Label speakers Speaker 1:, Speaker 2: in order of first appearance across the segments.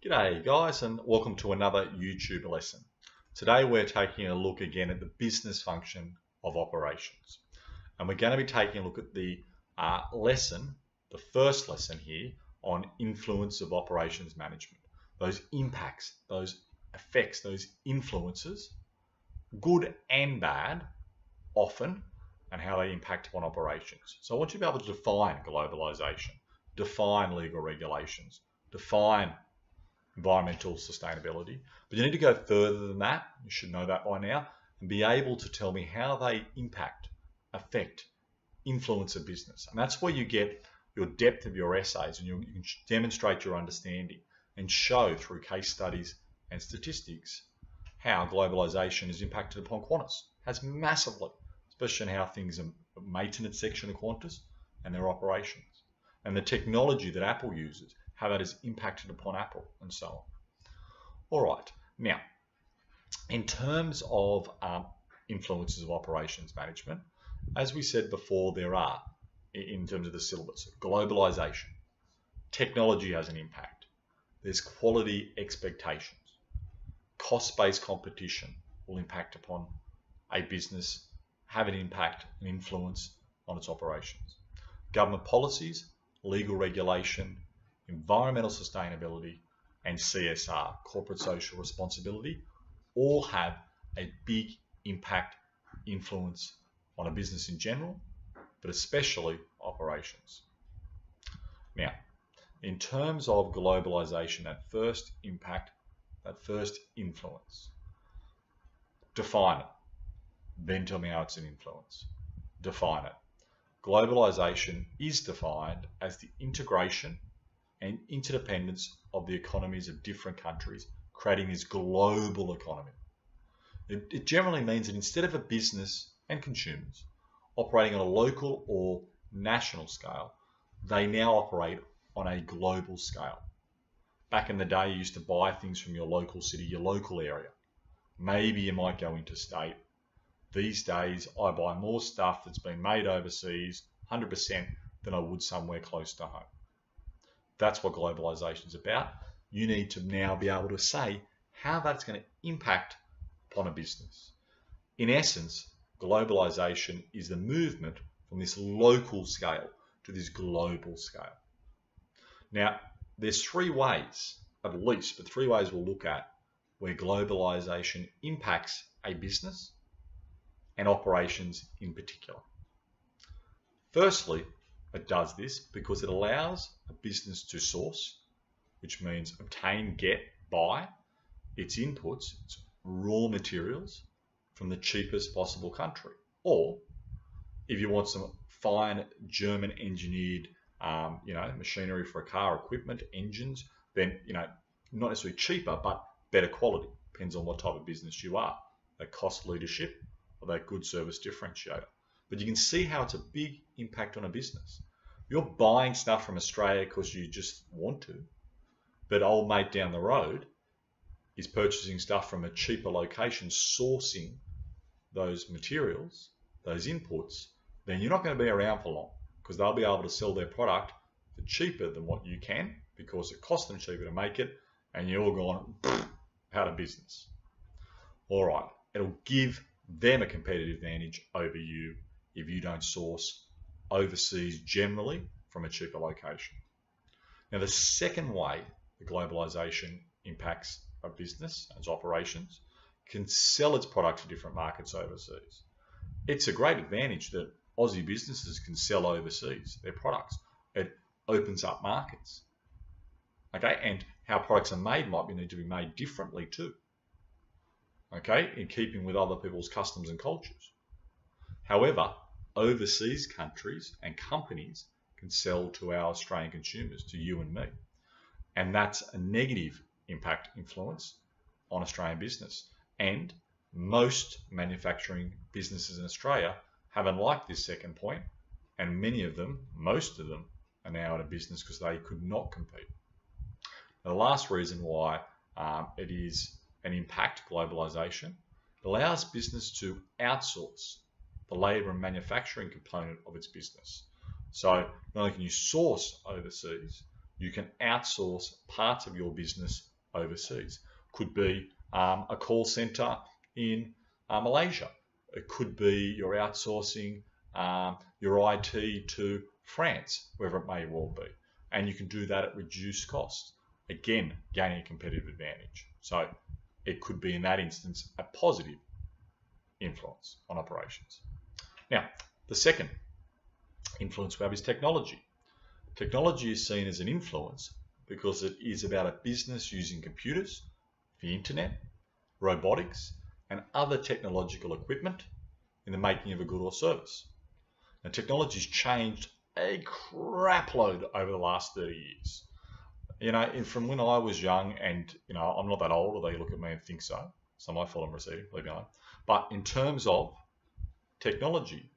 Speaker 1: G'day guys, and welcome to another YouTube lesson. Today we're taking a look again at the business function of operations. And we're going to be taking a look at the the first lesson here on influence of operations management. Those impacts, those effects, those influences, good and bad, often, and how they impact upon operations. So I want you to be able to define globalization, define legal regulations, define environmental sustainability, but you need to go further than that. You should know that by now, and be able to tell me how they impact, affect, influence a business. And that's where you get your depth of your essays, and you can demonstrate your understanding and show through case studies and statistics how globalization is impacted upon Qantas. Has massively, especially in how things are maintenance section of Qantas and their operations, and the technology that Apple uses, how that is impacted upon Apple, and so on. All right, now, in terms of influences of operations management, as we said before, there are, in terms of the syllabus, globalization. Technology has an impact. There's quality expectations. Cost-based competition will impact upon a business, have an impact, an influence on its operations. Government policies, legal regulation, environmental sustainability, and CSR, corporate social responsibility, all have a big impact, influence on a business in general, but especially operations. Now, in terms of globalization, that first impact, that first influence, define it. Then tell me how it's an influence. Define it. Globalization is defined as the integration and interdependence of the economies of different countries, creating this global economy. It generally means that instead of a business and consumers operating on a local or national scale, they now operate on a global scale. Back in the day, you used to buy things from your local city, your local area. Maybe you might go interstate. These days, I buy more stuff that's been made overseas, 100%, than I would somewhere close to home. That's what globalization is about. You need to now be able to say how that's going to impact upon a business. In essence, globalization is the movement from this local scale to this global scale. Now, there's three ways, at least, but three ways we'll look at where globalization impacts a business and operations in particular. Firstly, it does this because it allows a business to source, which means obtain, get, buy its inputs, its raw materials, from the cheapest possible country. Or if you want some fine German engineered machinery for a car, equipment, engines, then not necessarily cheaper, but better quality. Depends on what type of business you are. That cost leadership or that good service differentiator. But you can see how it's a big impact on a business. You're buying stuff from Australia because you just want to, but old mate down the road is purchasing stuff from a cheaper location, sourcing those materials, those inputs, then you're not going to be around for long because they'll be able to sell their product for cheaper than what you can because it costs them cheaper to make it, and you're all gone out of business. All right, it'll give them a competitive advantage over you if you don't source overseas generally from a cheaper location. Now, the second way the globalization impacts a business and its operations can sell its product to different markets overseas. It's a great advantage that Aussie businesses can sell overseas their products. It opens up markets. Okay, and how products are made might need to be made differently too. Okay, in keeping with other people's customs and cultures. However, overseas countries and companies can sell to our Australian consumers, to you and me. And that's a negative impact influence on Australian business. And most manufacturing businesses in Australia haven't liked this second point, and many of them, most of them, are now out of business because they could not compete. Now, the last reason why it is an impact, globalization, it allows business to outsource the labour and manufacturing component of its business. So not only can you source overseas, You can outsource parts of your business overseas. Could be a call center in Malaysia. It could be you're outsourcing your IT to France, wherever it may well be. And you can do that at reduced cost. Again, gaining a competitive advantage. So it could be in that instance a positive influence on operations. Now, the second influence we have is technology. Technology is seen as an influence because it is about a business using computers, the internet, robotics, and other technological equipment in the making of a good or service. Now, technology's changed a crap load over the last 30 years. You know, from when I was young, and you know, I'm not that old, although you look at me and think so. So I feel I'm receding, leave me alone. But in terms of technology,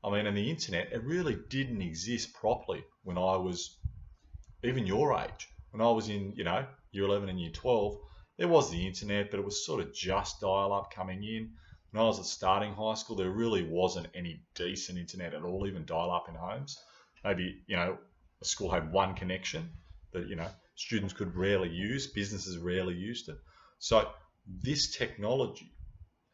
Speaker 1: I mean, and the internet, it really didn't exist properly when I was even your age. When I was in, you know, year 11 and year 12, there was the internet, but it was sort of just dial-up coming in. When I was starting high school, there really wasn't any decent internet at all, even dial-up in homes. Maybe, you know, a school had one connection that, you know, students could rarely use, businesses rarely used it. So this technology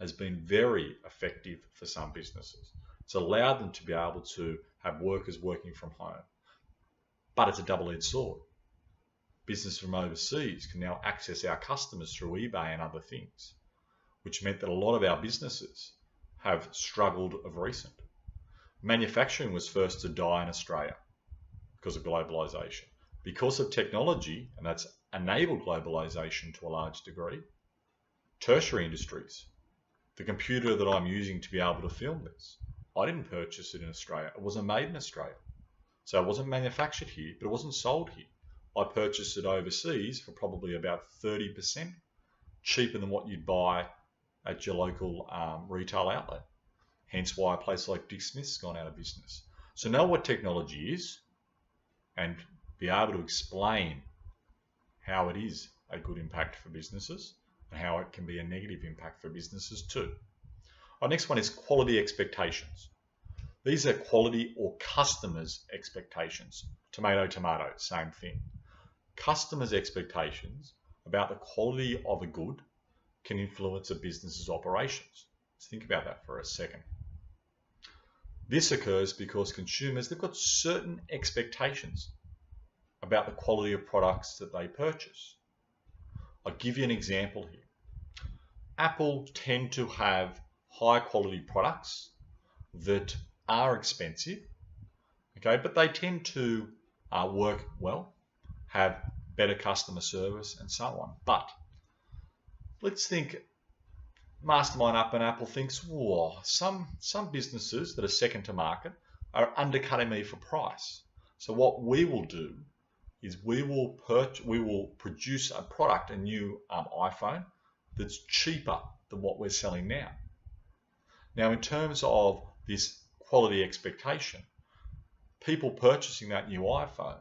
Speaker 1: has been very effective for some businesses. It's allowed them to be able to have workers working from home. But it's a double-edged sword. Business from overseas can now access our customers through eBay and other things, which meant that a lot of our businesses have struggled of recent. Manufacturing was first to die in Australia because of globalisation. Because of technology, and that's enabled globalisation to a large degree, tertiary industries, the computer that I'm using to be able to film this, I didn't purchase it in Australia. It wasn't made in Australia. So it wasn't manufactured here, but it wasn't sold here. I purchased it overseas for probably about 30% cheaper than what you'd buy at your local retail outlet. Hence why a place like Dick Smith's gone out of business. So know what technology is and be able to explain how it is a good impact for businesses and how it can be a negative impact for businesses too. Our next one is quality expectations. These are quality or customers' expectations. Tomato, tomato, same thing. Customers' expectations about the quality of a good can influence a business's operations. Let's think about that for a second. This occurs because consumers, they've got certain expectations about the quality of products that they purchase. I'll give you an example here. Apple tend to have high quality products that are expensive, okay, but they tend to work well, have better customer service and so on. But let's think Mastermind Up and Apple thinks, whoa, some businesses that are second to market are undercutting me for price. So what we will do is we will produce a product, a new iPhone that's cheaper than what we're selling now. Now, in terms of this quality expectation, people purchasing that new iPhone,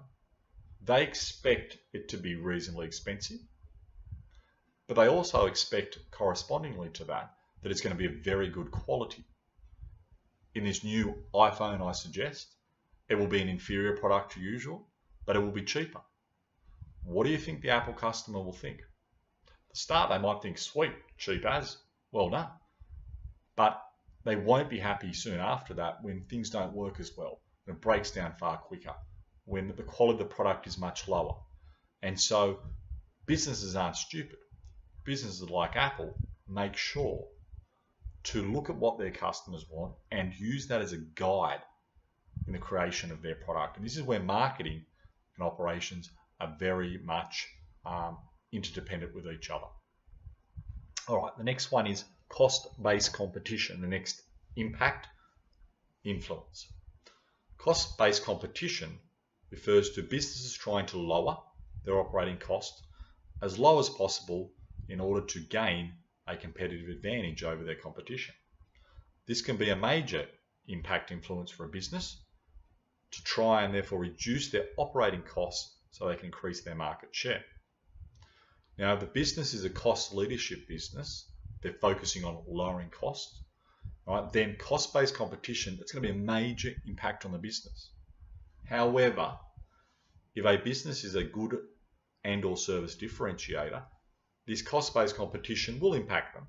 Speaker 1: they expect it to be reasonably expensive, but they also expect correspondingly to that it's going to be of very good quality. In this new iPhone, I suggest, it will be an inferior product to usual, but it will be cheaper. What do you think the Apple customer will think? At the start, they might think, sweet, cheap as, well done. But they won't be happy soon after that when things don't work as well, when it breaks down far quicker, when the quality of the product is much lower. And so businesses aren't stupid. Businesses like Apple make sure to look at what their customers want and use that as a guide in the creation of their product. And this is where marketing and operations are very much interdependent with each other. All right, the next one is cost-based competition, the next impact, influence. Cost-based competition refers to businesses trying to lower their operating cost as low as possible in order to gain a competitive advantage over their competition. This can be a major impact influence for a business to try and therefore reduce their operating costs so they can increase their market share. Now, if the business is a cost leadership business, they're focusing on lowering costs, right? Then cost-based competition, it's going to be a major impact on the business. However, if a business is a good and or service differentiator, this cost-based competition will impact them,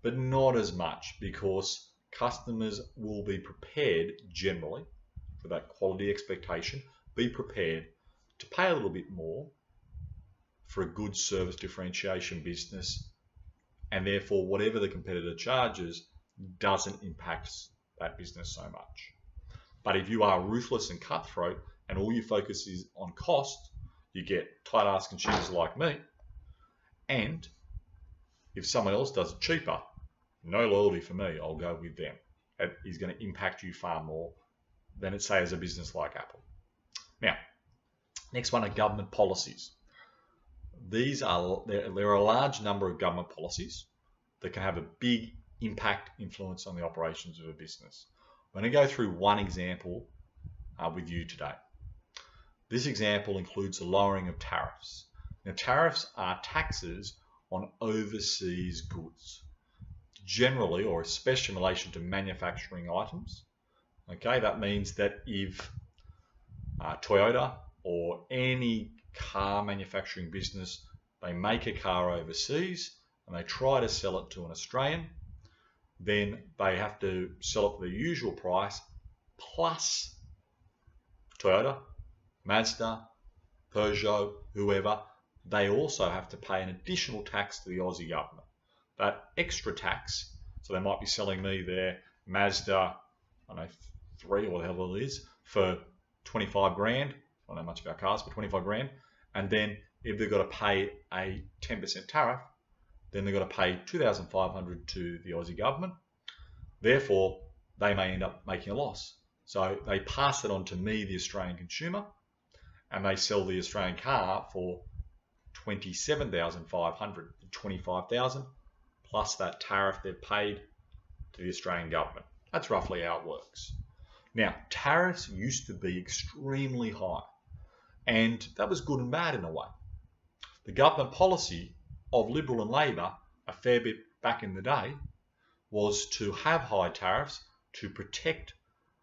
Speaker 1: but not as much, because customers will be prepared generally for that quality expectation, be prepared to pay a little bit more for a good service differentiation business, and therefore whatever the competitor charges doesn't impact that business so much. But if you are ruthless and cutthroat and all your focus is on cost, you get tight-ass consumers like me. And if someone else does it cheaper, no loyalty for me, I'll go with them. It is going to impact you far more than it say as a business like Apple. Now, next one are government policies. There are a large number of government policies that can have a big impact, influence on the operations of a business. I'm going to go through one example with you today. This example includes the lowering of tariffs. Now, tariffs are taxes on overseas goods, generally or especially in relation to manufacturing items. Okay, that means that if Toyota or any car manufacturing business, they make a car overseas and they try to sell it to an Australian, then they have to sell it for the usual price plus Toyota, Mazda, Peugeot, whoever, they also have to pay an additional tax to the Aussie government. That extra tax, so they might be selling me their Mazda, I don't know, 3 or whatever it is, for 25 grand. I don't know much about cars, but 25 grand. And then if they've got to pay a 10% tariff, then they've got to pay 2,500 to the Aussie government. Therefore, they may end up making a loss. So they pass it on to me, the Australian consumer, and they sell the Australian car for 27,500, 25,000 plus that tariff they've paid to the Australian government. That's roughly how it works. Now, tariffs used to be extremely high, and that was good and bad in a way. The government policy of Liberal and Labor a fair bit back in the day was to have high tariffs to protect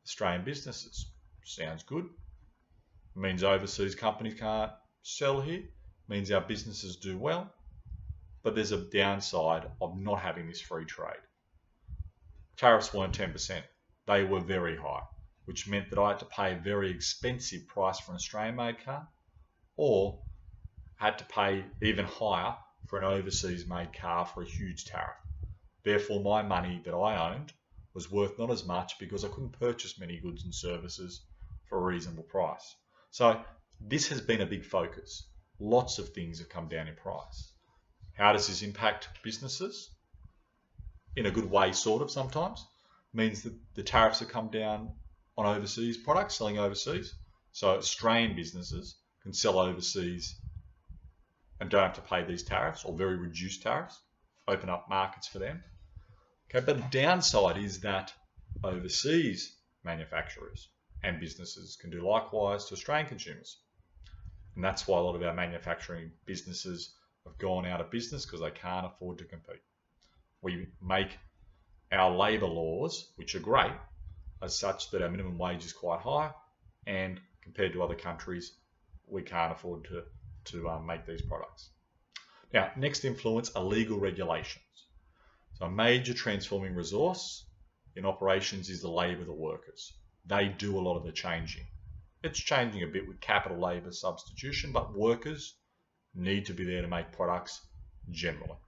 Speaker 1: Australian businesses. Sounds good. It means overseas companies can't sell here. It means our businesses do well. But there's a downside of not having this free trade. Tariffs weren't 10%. They were very high, which meant that I had to pay a very expensive price for an Australian-made car, or had to pay even higher for an overseas-made car for a huge tariff. Therefore, my money that I owned was worth not as much because I couldn't purchase many goods and services for a reasonable price. So this has been a big focus. Lots of things have come down in price. How does this impact businesses? In a good way, sort of, sometimes. Means that the tariffs have come down on overseas products, selling overseas. So Australian businesses can sell overseas and don't have to pay these tariffs, or very reduced tariffs, open up markets for them. Okay, but the downside is that overseas manufacturers and businesses can do likewise to Australian consumers. And that's why a lot of our manufacturing businesses have gone out of business, because they can't afford to compete. We make our labour laws, which are great, as such that our minimum wage is quite high, and compared to other countries, we can't afford to make these products. Now, next influence are legal regulations. So a major transforming resource in operations is the labour of the workers. They do a lot of the changing. It's changing a bit with capital labour substitution, but workers need to be there to make products generally.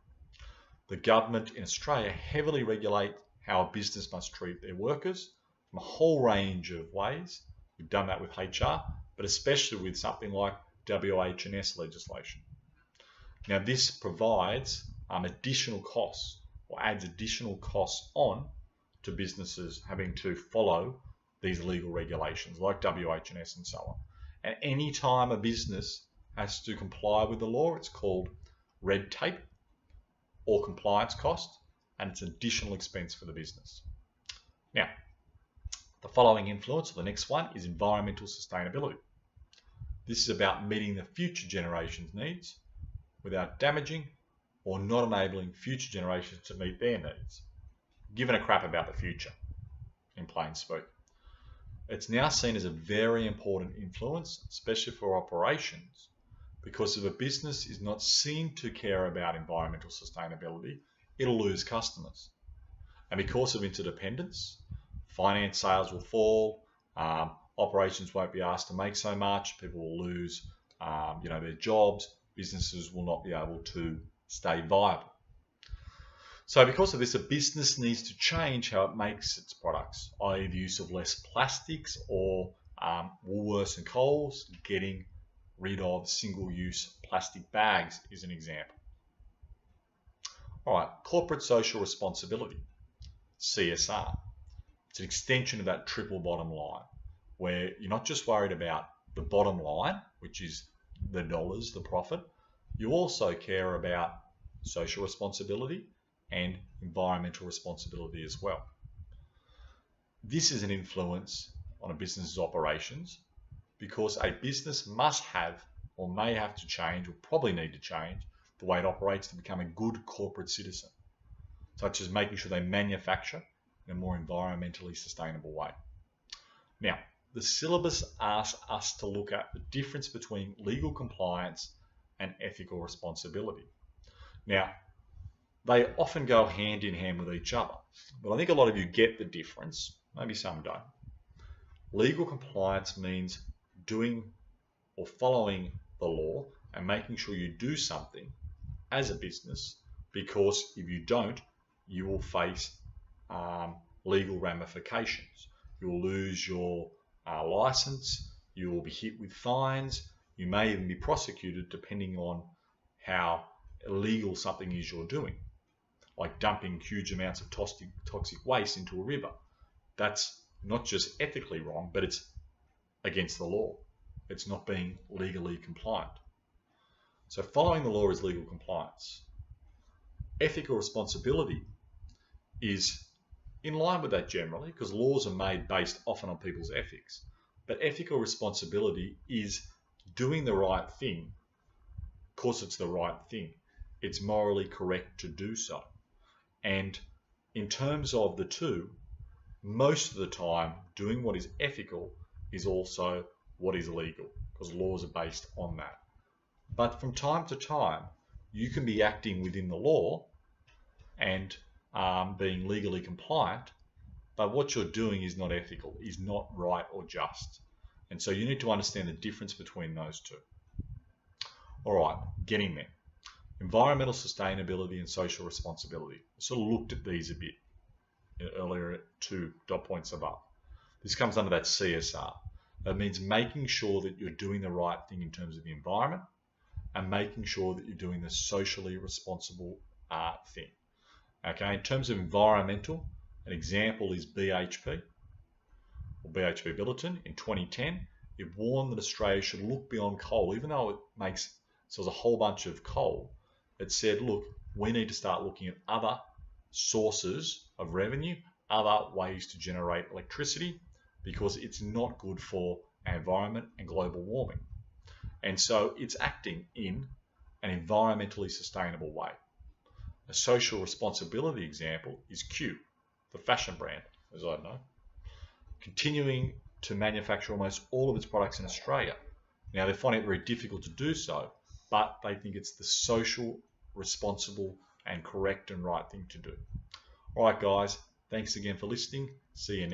Speaker 1: The government in Australia heavily regulates how a business must treat their workers from a whole range of ways. We've done that with HR, but especially with something like WH&S legislation. Now, this provides additional costs, or adds additional costs on to businesses having to follow these legal regulations like WH&S and so on. And any time a business has to comply with the law, it's called red tape or compliance cost, and it's an additional expense for the business. Now, the following influence, or the next one, is environmental sustainability. This is about meeting the future generations' needs without damaging or not enabling future generations to meet their needs. Giving a crap about the future, in plain speak. It's now seen as a very important influence, especially for operations, because if a business is not seen to care about environmental sustainability, it'll lose customers. And because of interdependence, finance sales will fall, operations won't be asked to make so much, people will lose their jobs, businesses will not be able to stay viable. So because of this, a business needs to change how it makes its products, i.e. the use of less plastics, or Woolworths and Coles getting rid of single-use plastic bags is an example. All right, corporate social responsibility, CSR. It's an extension of that triple bottom line, where you're not just worried about the bottom line, which is the dollars, the profit. You also care about social responsibility and environmental responsibility as well. This is an influence on a business's operations because a business must have or may have to change or probably need to change the way it operates to become a good corporate citizen, such as making sure they manufacture in a more environmentally sustainable way. Now, the syllabus asks us to look at the difference between legal compliance and ethical responsibility. Now, they often go hand in hand with each other, but I think a lot of you get the difference, maybe some don't. Legal compliance means doing or following the law and making sure you do something as a business, because if you don't, you will face legal ramifications. You will lose your license, you will be hit with fines, you may even be prosecuted depending on how illegal something is you're doing, like dumping huge amounts of toxic waste into a river. That's not just ethically wrong, but it's against the law. It's not being legally compliant. So following the law is legal compliance. Ethical responsibility is in line with that generally, because laws are made based often on people's ethics. But ethical responsibility is doing the right thing because it's the right thing. It's morally correct to do so. And in terms of the two, most of the time, doing what is ethical is also what is legal, because laws are based on that. But from time to time, you can be acting within the law and being legally compliant, but what you're doing is not ethical, is not right or just. And so you need to understand the difference between those two. All right, getting there. Environmental sustainability and social responsibility. I sort of looked at these a bit earlier at 2 dot points above. This comes under that CSR. That means making sure that you're doing the right thing in terms of the environment and making sure that you're doing the socially responsible thing. Okay, in terms of environmental, an example is BHP, or BHP Billiton. In 2010, it warned that Australia should look beyond coal, even though it sells a whole bunch of coal. It said, look, we need to start looking at other sources of revenue, other ways to generate electricity, because it's not good for our environment and global warming. And so it's acting in an environmentally sustainable way. A social responsibility example is Q, the fashion brand, as I know, continuing to manufacture almost all of its products in Australia. Now, they find it very difficult to do so, but they think it's the social, responsible, and correct and right thing to do. All right, guys, thanks again for listening. See you next time.